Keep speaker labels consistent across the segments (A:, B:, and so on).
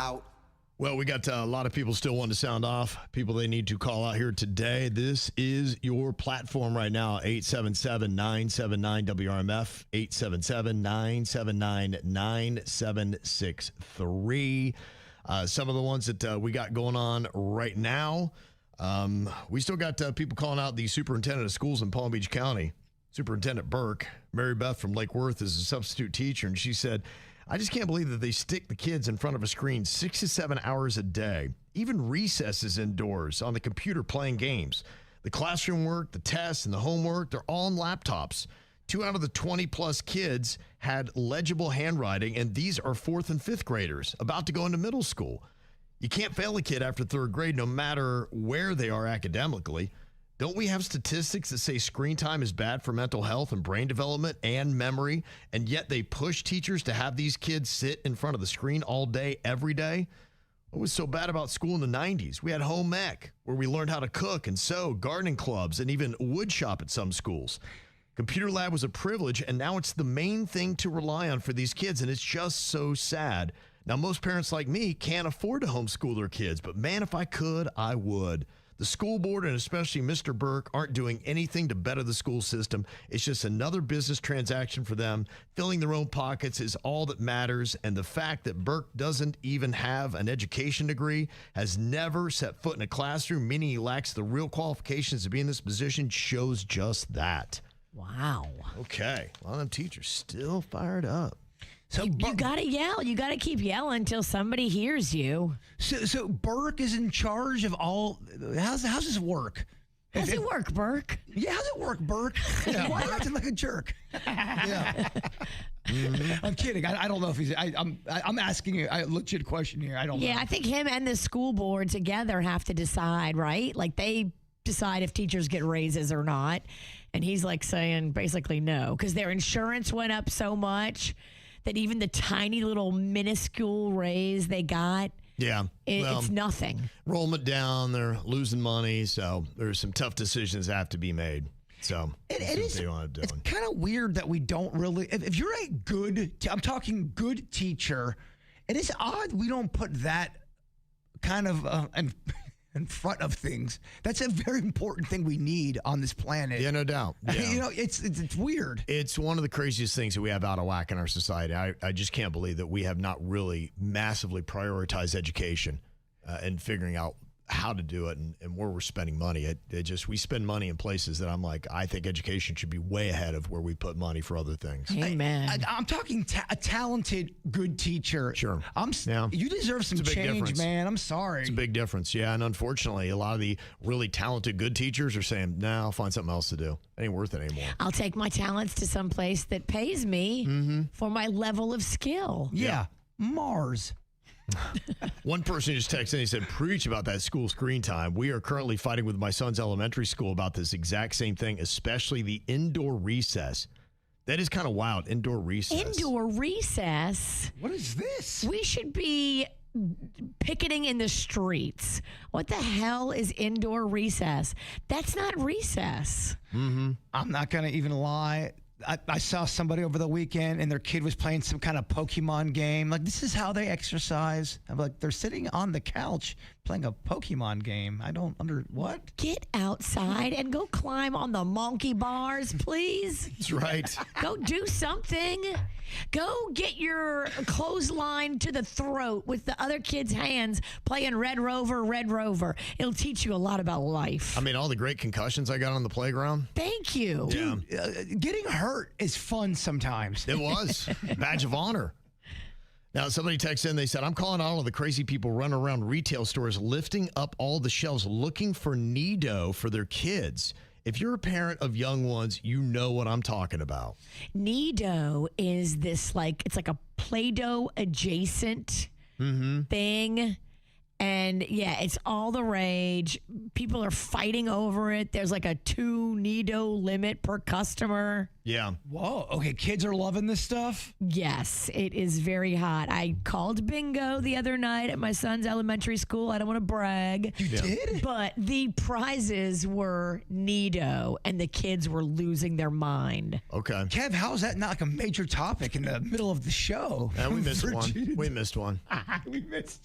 A: out.
B: Well, we got a lot of people still wanting to sound off. People they need to call out here today. This is your platform right now, 877-979-WRMF, 877-979-9763. Some of the ones that we got going on right now. We still got people calling out the superintendent of schools in Palm Beach County, Superintendent Burke. Mary Beth from Lake Worth is a substitute teacher, and she said, I just can't believe that they stick the kids in front of a screen 6 to 7 hours a day, even recesses indoors on the computer playing games. The classroom work, the tests, and the homework, they're all on laptops. 2 out of the 20-plus kids had legible handwriting, and these are 4th and 5th graders about to go into middle school. You can't fail a kid after 3rd grade, no matter where they are academically. Don't we have statistics that say screen time is bad for mental health and brain development and memory, and yet they push teachers to have these kids sit in front of the screen all day, every day? What was so bad about school in the 90s? We had home ec, where we learned how to cook and sew, gardening clubs, and even wood shop at some schools. Computer lab was a privilege, and now it's the main thing to rely on for these kids, and it's just so sad. Now, most parents like me can't afford to homeschool their kids, but man, if I could, I would. The school board and especially Mr. Burke aren't doing anything to better the school system. It's just another business transaction for them. Filling their own pockets is all that matters. And the fact that Burke doesn't even have an education degree, has never set foot in a classroom, meaning he lacks the real qualifications to be in this position, shows just that.
C: Wow.
B: Okay. A lot of them teachers still fired up.
C: So you got to yell. You got to keep yelling until somebody hears you.
D: So Burke is in charge of all. How's this work?
C: How's it work, Burke?
D: Yeah, how's it work, Burke? Yeah, why are you acting like a jerk? Yeah. I'm kidding. I don't know if he's. I'm asking you a legit question here. I don't know.
C: Yeah, I think him and the school board together have to decide, right? Like they decide if teachers get raises or not. And he's like saying basically no, because their insurance went up so much that even the tiny little minuscule raise they got, it's nothing. Enrollment
B: down, they're losing money, so there's some tough decisions that have to be made. So
D: it's kind of weird that we don't really, if you're a good, I'm talking good teacher, it is odd we don't put that kind of in front of things. That's a very important thing we need on this planet.
B: Yeah, no doubt. Yeah.
D: It's weird.
B: It's one of the craziest things that we have out of whack in our society. I just can't believe that we have not really massively prioritized education and figuring out how to do it and where we're spending money. We spend money in places that I'm like, I think education should be way ahead of where we put money for other things.
C: Amen.
D: I'm talking a talented, good teacher.
B: Sure.
D: You deserve some change, difference. Man. I'm sorry.
B: It's a big difference. Yeah. And unfortunately, a lot of the really talented, good teachers are saying, I'll find something else to do. It ain't worth it anymore.
C: I'll take my talents to some place that pays me for my level of skill.
D: Yeah. Mars.
B: One person just texted and he said, preach about that school screen time. We are currently fighting with my son's elementary school about this exact same thing, especially the indoor recess. That is kind of wild. Indoor recess.
C: Indoor recess?
D: What is this?
C: We should be picketing in the streets. What the hell is indoor recess? That's not recess.
D: I'm not going to even lie. I saw somebody over the weekend and their kid was playing some kind of Pokemon game. Like, this is how they exercise. I'm like, they're sitting on the couch playing a Pokemon game. I don't what?
C: Get outside and go climb on the monkey bars, please.
B: That's right.
C: Go do something. Go get your clothesline to the throat with the other kids' hands playing Red Rover, Red Rover. It'll teach you a lot about life.
B: I mean, all the great concussions I got on the playground.
C: Thank you.
D: Dude, getting hurt is fun sometimes.
B: It was. Badge of honor. Now, somebody texted in, they said, I'm calling all of the crazy people running around retail stores lifting up all the shelves looking for Nido for their kids. If you're a parent of young ones, you know what I'm talking about.
C: Nido is this it's like a Play-Doh adjacent thing. And yeah, it's all the rage. People are fighting over it. There's like a 2 Nido limit per customer.
B: Yeah.
D: Whoa. Okay. Kids are loving this stuff.
C: Yes, it is very hot. I called bingo the other night at my son's elementary school. I don't want to brag.
D: You did?
C: But the prizes were Nido, and the kids were losing their mind.
B: Okay.
D: Kev, how is that not like a major topic in the middle of the show?
B: We missed one. We missed one.
D: We missed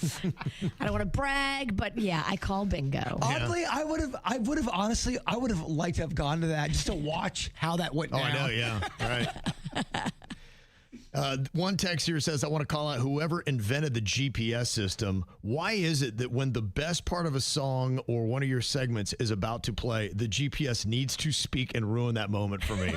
C: I don't want to brag, but yeah, I call bingo.
D: Oddly, I would have honestly, I would have liked to have gone to that just to watch how that went down.
B: I know, yeah, right. One text here says, I want to call out whoever invented the GPS system. Why is it that when the best part of a song or one of your segments is about to play, the GPS needs to speak and ruin that moment for me?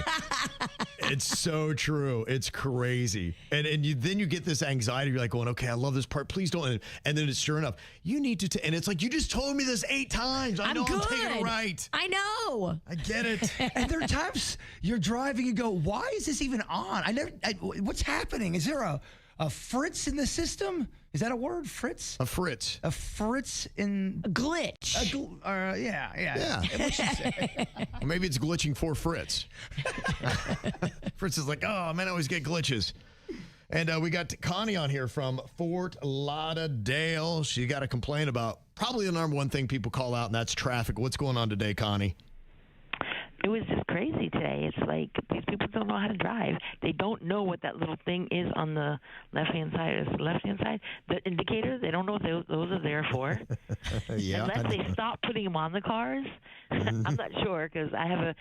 B: It's so true. It's crazy. And then you get this anxiety. You're like going, okay, I love this part. Please don't. And then it's sure enough. You need to. And it's like, you just told me this 8 times. I know I'm taking it right.
C: I know.
B: I get it.
D: And there are times you're driving and go, why is this even on? What's happening? Is there a fritz in the system? Is that a word? Fritz?
B: A fritz.
D: A fritz in...
C: A glitch.
D: Yeah. What you say?
B: Or maybe it's glitching for Fritz. Fritz is like, oh, man, I always get glitches. And we got Connie on here from Fort Lauderdale. She got a complaint about probably the number one thing people call out, and that's traffic. What's going on today, Connie?
A: It was just crazy today. It's like these people don't know how to drive. They don't know what that little thing is on the left-hand side. Is the left-hand side the indicator? They don't know what those are there for.
B: Yeah.
A: Unless they stop putting them on the cars. I'm not sure because I have a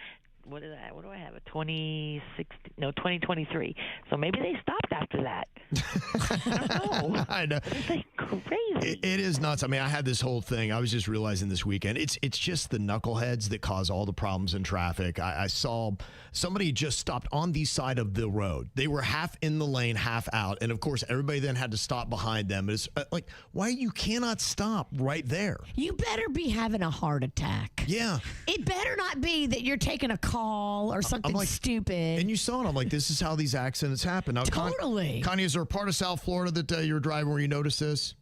A: what do I have? A 2023. So maybe they stopped after that. I don't know.
B: I know.
A: It's like crazy.
B: It is nuts. I mean, I had this whole thing. I was just realizing this weekend. It's just the knuckleheads that cause all the problems in traffic. I saw somebody just stopped on the side of the road. They were half in the lane, half out. And of course, everybody then had to stop behind them. It's like, why you cannot stop right there?
C: You better be having a heart attack.
B: Yeah.
C: It better not be that you're taking a call or something stupid.
B: And you saw it. I'm like, this is how these accidents happen. Now,
C: Totally.
B: Connie, is there a part of South Florida that you're driving where you noticed this?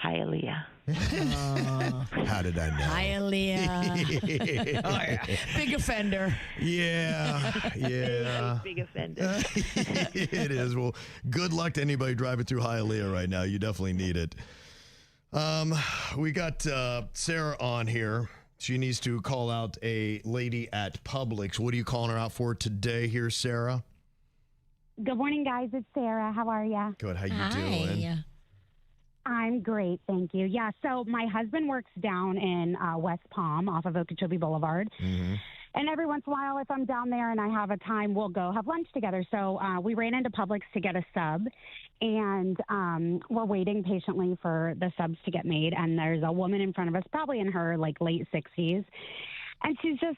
A: Hialeah.
B: How did I know?
C: Hialeah.
D: Oh, yeah.
C: Big offender.
B: Yeah.
A: Big offender.
B: It is. Well, good luck to anybody driving through Hialeah right now. You definitely need it. We got Sarah on here. She needs to call out a lady at Publix. What are you calling her out for today here, Sarah?
E: Good morning, guys. It's Sarah. How are you?
B: Good. How you doing?
E: I'm great, thank you. Yeah, so my husband works down in West Palm off of Okeechobee Boulevard.
B: Mm-hmm.
E: And every once in a while, if I'm down there and I have a time, we'll go have lunch together. So we ran into Publix to get a sub, and we're waiting patiently for the subs to get made. And there's a woman in front of us, probably in her like late 60s. And she's just,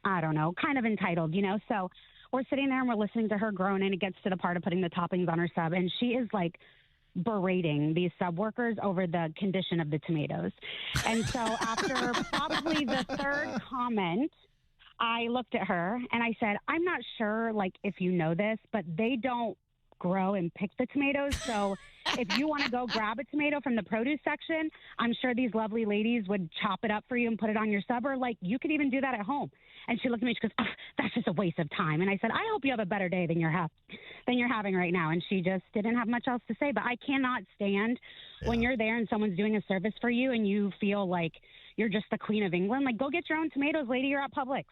E: I don't know, kind of entitled, you know. So we're sitting there and we're listening to her groan, and it gets to the part of putting the toppings on her sub. And she is like berating these sub workers over the condition of the tomatoes. And so after probably the third comment, I looked at her and I said, I'm not sure, like, if you know this, but they don't grow and pick the tomatoes. So if you want to go grab a tomato from the produce section, I'm sure these lovely ladies would chop it up for you and put it on your sub, or like you could even do that at home. And she looked at me, she goes, oh, that's just a waste of time. And I said, I hope you have a better day than you're having right now. And she just didn't have much else to say. But I cannot stand when you're there and someone's doing a service for you and you feel like you're just the queen of England. Like, go get your own tomatoes, lady. You're at Publix.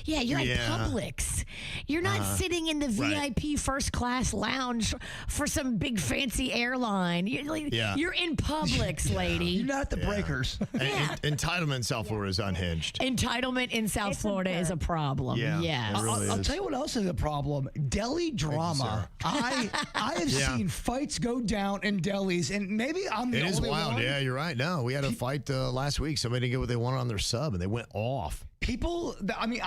C: Yeah, you're at Publix. You're not sitting in the VIP first class lounge for some big fancy airline. You're in Publix, lady.
D: You're not at the breakers.
B: Entitlement in South Florida is unhinged.
C: Entitlement in South Florida is a problem.
B: Yeah,
C: Yes.
B: it really
D: I'll
B: is.
D: tell you what else is a problem. Deli drama. I have seen fights go down in delis, and maybe I'm the
B: It is
D: only
B: wild.
D: one.
B: Yeah, you're right. No, we had a fight last week. Somebody didn't get what they wanted on their sub, and they went off.
D: People, I mean,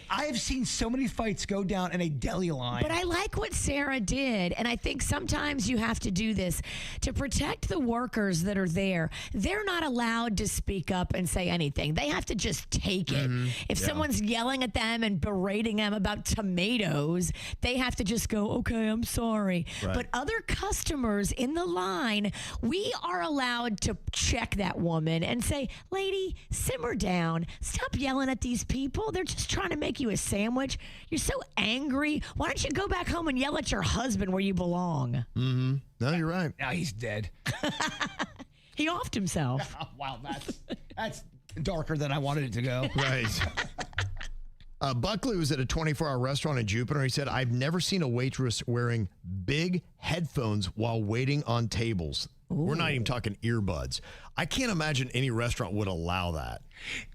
D: I have seen so many fights go down in a deli line.
C: But I like what Sarah did, and I think sometimes you have to do this to protect the workers that are there. They're not allowed to speak up and say anything. They have to just take it. If someone's yelling at them and berating them about tomatoes, they have to just go, okay, I'm sorry.
B: Right.
C: But other customers in the line, we are allowed to check that woman and say, lady, simmer down. Stop yelling at these people. They're just trying to make you a sandwich. You're so angry. Why don't you go back home and yell at your husband where you belong?
B: Mm-hmm. No, you're right.
D: Now he's dead.
C: He offed himself.
D: Wow, that's darker than I wanted it to go.
B: Right. Buckley was at a 24-hour restaurant in Jupiter. He said, I've never seen a waitress wearing big headphones while waiting on tables. Ooh. We're not even talking earbuds. I can't imagine any restaurant would allow that.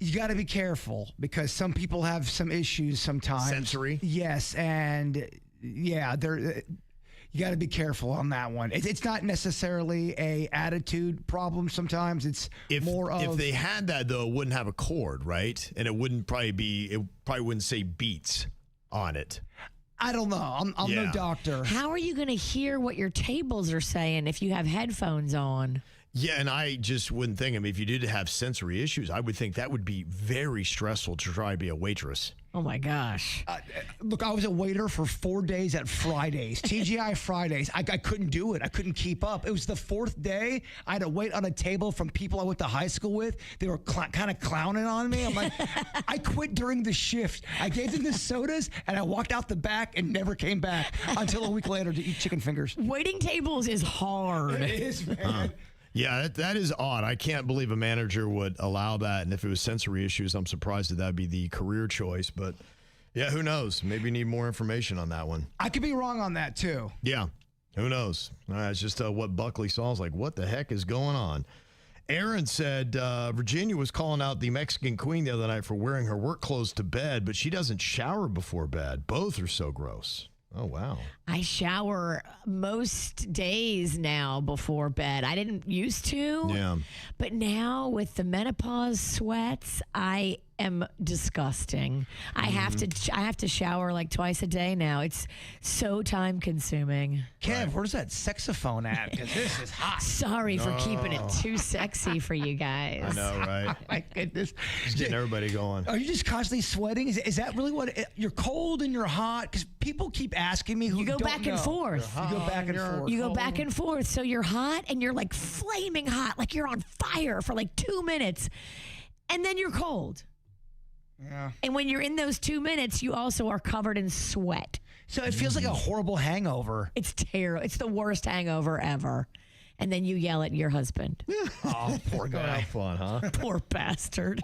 D: You got to be careful because some people have some issues sometimes.
B: Sensory?
D: Yes, and yeah, you got to be careful on that one. It's not necessarily a attitude problem sometimes. It's more of...
B: If they had that, though, it wouldn't have a cord, right? And it probably wouldn't say Beats on it.
D: I don't know. I'm no doctor.
C: How are you going to hear what your tables are saying if you have headphones on?
B: Yeah, and I just wouldn't think, if you did have sensory issues, I would think that would be very stressful to try to be a waitress.
C: Oh, my gosh.
D: Look, I was a waiter for 4 days at Fridays, TGI Fridays. I couldn't do it. I couldn't keep up. It was the fourth day. I had to wait on a table from people I went to high school with. They were kind of clowning on me. I'm like, I quit during the shift. I gave them the sodas, and I walked out the back and never came back until a week later to eat chicken fingers.
C: Waiting tables is hard.
D: It is, man.
B: Yeah, that is odd. I can't believe a manager would allow that. And if it was sensory issues, I'm surprised that would be the career choice. But yeah, who knows? Maybe we need more information on that one.
D: I could be wrong on that too.
B: Yeah, who knows? It's just what Buckley saw. I was like, what the heck is going on? Aaron said Virginia was calling out the Mexican queen the other night for wearing her work clothes to bed, but she doesn't shower before bed. Both are so gross. Oh, wow.
C: I shower most days now before bed. I didn't used to.
B: Yeah.
C: But now with the menopause sweats, I am disgusting. I have to shower like twice a day now. It's so time consuming.
D: Kev, where's that saxophone at? Because this is hot.
C: Sorry for keeping it too sexy for you guys.
B: I know, right?
D: My goodness.
B: Just getting everybody going.
D: Are you just constantly sweating? Is that really what you're cold and you're hot? Because people keep asking me who
C: you go
D: don't
C: back
D: know.
C: and forth.
D: You go back and forth.
C: You go back and forth. So you're hot and you're like flaming hot, like you're on fire for like 2 minutes. And then you're cold.
D: Yeah.
C: And when you're in those 2 minutes, you also are covered in sweat.
D: So it feels like a horrible hangover.
C: It's terrible. It's the worst hangover ever. And then you yell at your husband.
D: Oh, poor guy.
B: Have fun, huh?
C: Poor bastard.